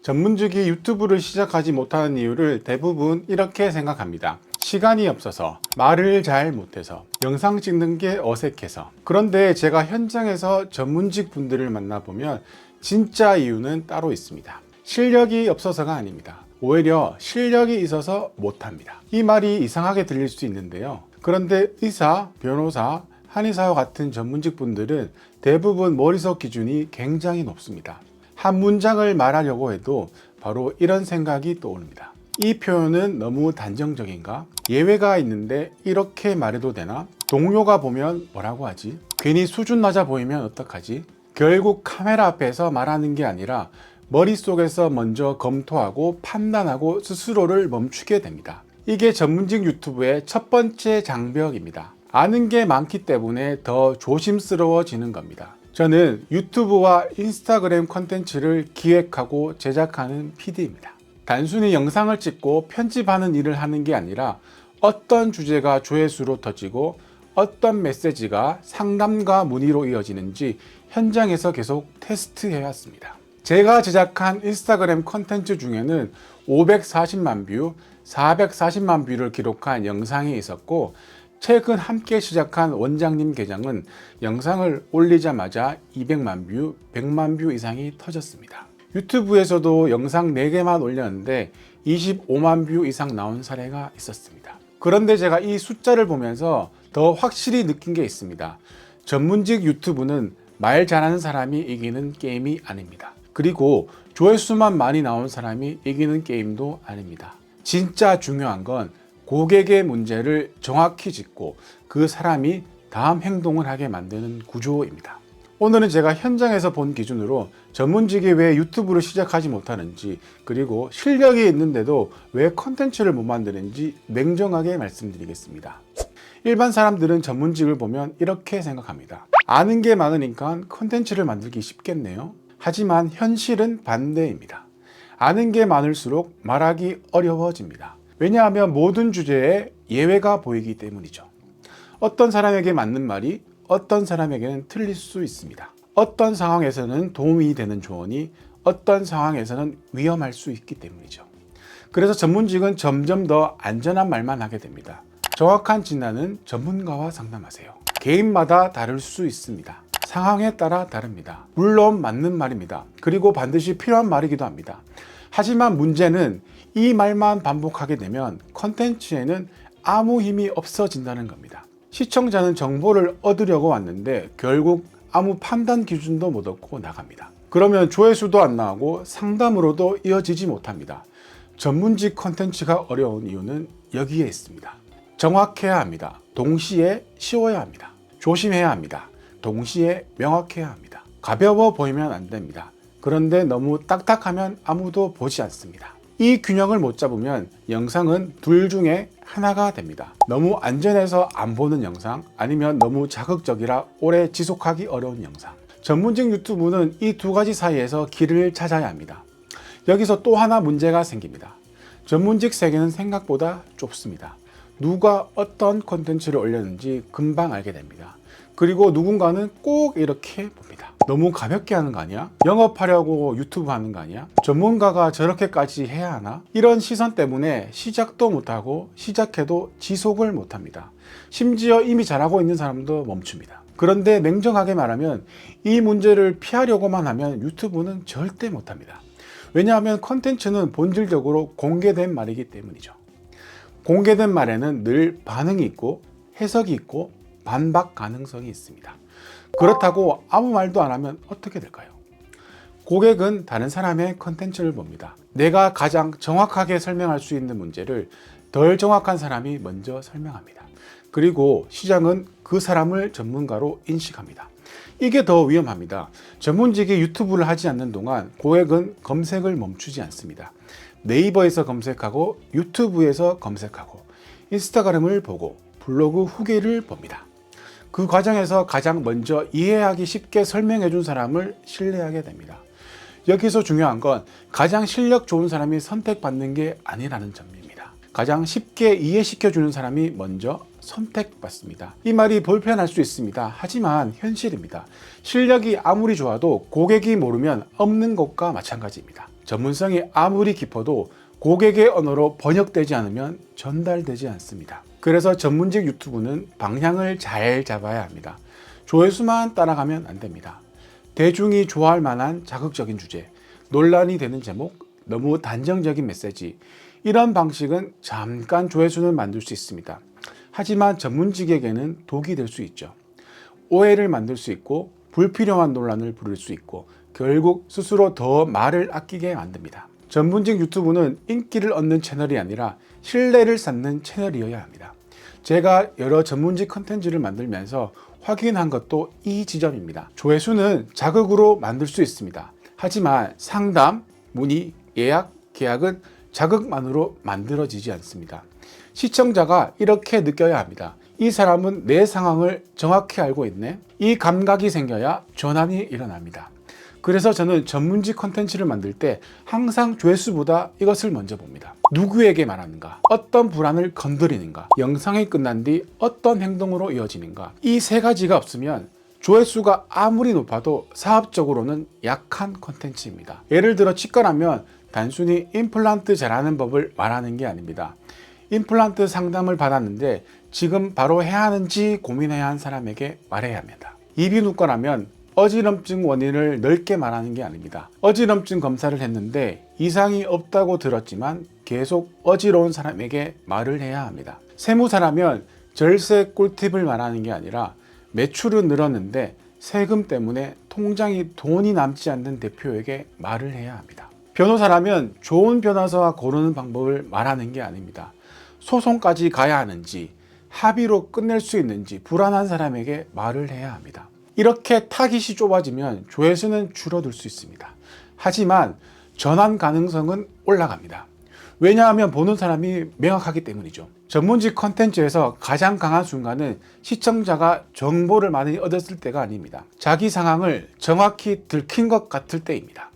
전문직이 유튜브를 시작하지 못하는 이유를 대부분 이렇게 생각합니다. 시간이 없어서, 말을 잘 못해서, 영상 찍는 게 어색해서. 그런데 제가 현장에서 전문직 분들을 만나보면 진짜 이유는 따로 있습니다. 실력이 없어서가 아닙니다. 오히려 실력이 있어서 못합니다. 이 말이 이상하게 들릴 수 있는데요. 그런데 의사, 변호사, 한의사와 같은 전문직 분들은 대부분 머릿속 기준이 굉장히 높습니다. 한 문장을 말하려고 해도 바로 이런 생각이 떠오릅니다. 이 표현은 너무 단정적인가? 예외가 있는데 이렇게 말해도 되나? 동료가 보면 뭐라고 하지? 괜히 수준 낮아 보이면 어떡하지? 결국 카메라 앞에서 말하는 게 아니라 머릿속에서 먼저 검토하고 판단하고 스스로를 멈추게 됩니다. 이게 전문직 유튜브의 첫 번째 장벽입니다. 아는 게 많기 때문에 더 조심스러워지는 겁니다. 저는 유튜브와 인스타그램 콘텐츠를 기획하고 제작하는 PD입니다. 단순히 영상을 찍고 편집하는 일을 하는 게 아니라 어떤 주제가 조회수로 터지고 어떤 메시지가 상담과 문의로 이어지는지 현장에서 계속 테스트해 왔습니다. 제가 제작한 인스타그램 콘텐츠 중에는 540만 뷰, 440만 뷰를 기록한 영상이 있었고, 최근 함께 시작한 원장님 계정은 영상을 올리자마자 200만 뷰, 100만 뷰 이상이 터졌습니다. 유튜브에서도 영상 4개만 올렸는데 25만 뷰 이상 나온 사례가 있었습니다. 그런데 제가 이 숫자를 보면서 더 확실히 느낀 게 있습니다. 전문직 유튜브는 말 잘하는 사람이 이기는 게임이 아닙니다. 그리고 조회수만 많이 나온 사람이 이기는 게임도 아닙니다. 진짜 중요한 건 고객의 문제를 정확히 짚고 그 사람이 다음 행동을 하게 만드는 구조입니다. 오늘은 제가 현장에서 본 기준으로 전문직이 왜 유튜브를 시작하지 못하는지, 그리고 실력이 있는데도 왜 컨텐츠를 못 만드는지 냉정하게 말씀드리겠습니다. 일반 사람들은 전문직을 보면 이렇게 생각합니다. 아는 게 많으니까 컨텐츠를 만들기 쉽겠네요. 하지만 현실은 반대입니다. 아는 게 많을수록 말하기 어려워집니다. 왜냐하면 모든 주제에 예외가 보이기 때문이죠. 어떤 사람에게 맞는 말이 어떤 사람에게는 틀릴 수 있습니다. 어떤 상황에서는 도움이 되는 조언이 어떤 상황에서는 위험할 수 있기 때문이죠. 그래서 전문직은 점점 더 안전한 말만 하게 됩니다. 정확한 진단은 전문가와 상담하세요. 개인마다 다를 수 있습니다. 상황에 따라 다릅니다. 물론 맞는 말입니다. 그리고 반드시 필요한 말이기도 합니다. 하지만 문제는 이 말만 반복하게 되면 컨텐츠에는 아무 힘이 없어진다는 겁니다. 시청자는 정보를 얻으려고 왔는데 결국 아무 판단 기준도 못 얻고 나갑니다. 그러면 조회수도 안 나오고 상담으로도 이어지지 못합니다. 전문직 컨텐츠가 어려운 이유는 여기에 있습니다. 정확해야 합니다. 동시에 쉬워야 합니다. 조심해야 합니다. 동시에 명확해야 합니다. 가벼워 보이면 안 됩니다. 그런데 너무 딱딱하면 아무도 보지 않습니다. 이 균형을 못 잡으면 영상은 둘 중에 하나가 됩니다. 너무 안전해서 안 보는 영상, 아니면 너무 자극적이라 오래 지속하기 어려운 영상. 전문직 유튜브는 이 두 가지 사이에서 길을 찾아야 합니다. 여기서 또 하나 문제가 생깁니다. 전문직 세계는 생각보다 좁습니다. 누가 어떤 콘텐츠를 올렸는지 금방 알게 됩니다. 그리고 누군가는 꼭 이렇게 봅니다. 너무 가볍게 하는 거 아니야? 영업하려고 유튜브 하는 거 아니야? 전문가가 저렇게까지 해야 하나? 이런 시선 때문에 시작도 못하고 시작해도 지속을 못합니다. 심지어 이미 잘하고 있는 사람도 멈춥니다. 그런데 냉정하게 말하면 이 문제를 피하려고만 하면 유튜브는 절대 못합니다. 왜냐하면 컨텐츠는 본질적으로 공개된 말이기 때문이죠. 공개된 말에는 늘 반응이 있고 해석이 있고 반박 가능성이 있습니다. 그렇다고 아무 말도 안 하면 어떻게 될까요? 고객은 다른 사람의 컨텐츠를 봅니다. 내가 가장 정확하게 설명할 수 있는 문제를 덜 정확한 사람이 먼저 설명합니다. 그리고 시장은 그 사람을 전문가로 인식합니다. 이게 더 위험합니다. 전문직이 유튜브를 하지 않는 동안 고객은 검색을 멈추지 않습니다. 네이버에서 검색하고 유튜브에서 검색하고 인스타그램을 보고 블로그 후기를 봅니다. 그 과정에서 가장 먼저 이해하기 쉽게 설명해 준 사람을 신뢰하게 됩니다. 여기서 중요한 건 가장 실력 좋은 사람이 선택받는 게 아니라는 점입니다. 가장 쉽게 이해시켜 주는 사람이 먼저 선택받습니다. 이 말이 불편할 수 있습니다. 하지만 현실입니다. 실력이 아무리 좋아도 고객이 모르면 없는 것과 마찬가지입니다. 전문성이 아무리 깊어도 고객의 언어로 번역되지 않으면 전달되지 않습니다. 그래서 전문직 유튜브는 방향을 잘 잡아야 합니다. 조회수만 따라가면 안 됩니다. 대중이 좋아할 만한 자극적인 주제, 논란이 되는 제목, 너무 단정적인 메시지, 이런 방식은 잠깐 조회수는 만들 수 있습니다. 하지만 전문직에게는 독이 될 수 있죠. 오해를 만들 수 있고 불필요한 논란을 부를 수 있고 결국 스스로 더 말을 아끼게 만듭니다. 전문직 유튜브는 인기를 얻는 채널이 아니라 신뢰를 쌓는 채널이어야 합니다. 제가 여러 전문직 컨텐츠를 만들면서 확인한 것도 이 지점입니다. 조회수는 자극으로 만들 수 있습니다. 하지만 상담, 문의, 예약, 계약은 자극만으로 만들어지지 않습니다. 시청자가 이렇게 느껴야 합니다. 이 사람은 내 상황을 정확히 알고 있네. 이 감각이 생겨야 전환이 일어납니다. 그래서 저는 전문직 컨텐츠를 만들 때 항상 조회수보다 이것을 먼저 봅니다. 누구에게 말하는가? 어떤 불안을 건드리는가? 영상이 끝난 뒤 어떤 행동으로 이어지는가? 이 세 가지가 없으면 조회수가 아무리 높아도 사업적으로는 약한 컨텐츠입니다. 예를 들어 치과라면 단순히 임플란트 잘하는 법을 말하는 게 아닙니다. 임플란트 상담을 받았는데 지금 바로 해야 하는지 고민해야 하는 사람에게 말해야 합니다. 이비인후과라면 어지럼증 원인을 넓게 말하는 게 아닙니다. 어지럼증 검사를 했는데 이상이 없다고 들었지만 계속 어지러운 사람에게 말을 해야 합니다. 세무사라면 절세 꿀팁을 말하는 게 아니라 매출은 늘었는데 세금 때문에 통장이 돈이 남지 않는 대표에게 말을 해야 합니다. 변호사라면 좋은 변호사 고르는 방법을 말하는 게 아닙니다. 소송까지 가야 하는지 합의로 끝낼 수 있는지 불안한 사람에게 말을 해야 합니다. 이렇게 타깃이 좁아지면 조회수는 줄어들 수 있습니다. 하지만 전환 가능성은 올라갑니다. 왜냐하면 보는 사람이 명확하기 때문이죠. 전문직 컨텐츠에서 가장 강한 순간은 시청자가 정보를 많이 얻었을 때가 아닙니다. 자기 상황을 정확히 들킨 것 같을 때입니다.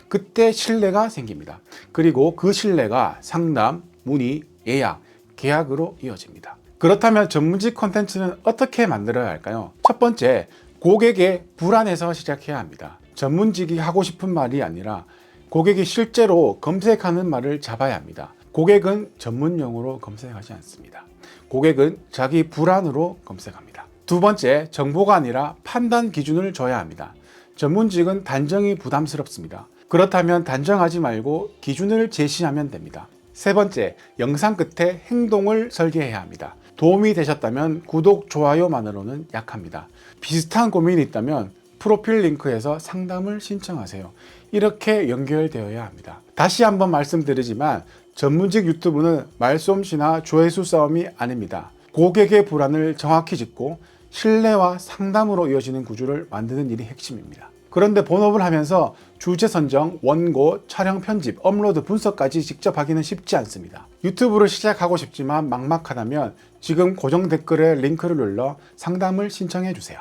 그때 신뢰가 생깁니다. 그리고 그 신뢰가 상담, 문의, 예약, 계약으로 이어집니다. 그렇다면 전문직 컨텐츠는 어떻게 만들어야 할까요? 첫 번째, 고객의 불안에서 시작해야 합니다. 전문직이 하고 싶은 말이 아니라 고객이 실제로 검색하는 말을 잡아야 합니다. 고객은 전문용어로 검색하지 않습니다. 고객은 자기 불안으로 검색합니다. 두 번째, 정보가 아니라 판단 기준을 줘야 합니다. 전문직은 단정이 부담스럽습니다. 그렇다면 단정하지 말고 기준을 제시하면 됩니다. 세 번째, 영상 끝에 행동을 설계해야 합니다. 도움이 되셨다면 구독, 좋아요만으로는 약합니다. 비슷한 고민이 있다면 프로필 링크에서 상담을 신청하세요. 이렇게 연결되어야 합니다. 다시 한번 말씀드리지만 전문직 유튜브는 말솜씨나 조회수 싸움이 아닙니다. 고객의 불안을 정확히 짚고 신뢰와 상담으로 이어지는 구조를 만드는 일이 핵심입니다. 그런데 본업을 하면서 주제 선정, 원고, 촬영, 편집, 업로드, 분석까지 직접 하기는 쉽지 않습니다. 유튜브를 시작하고 싶지만 막막하다면 지금 고정 댓글에 링크를 눌러 상담을 신청해 주세요.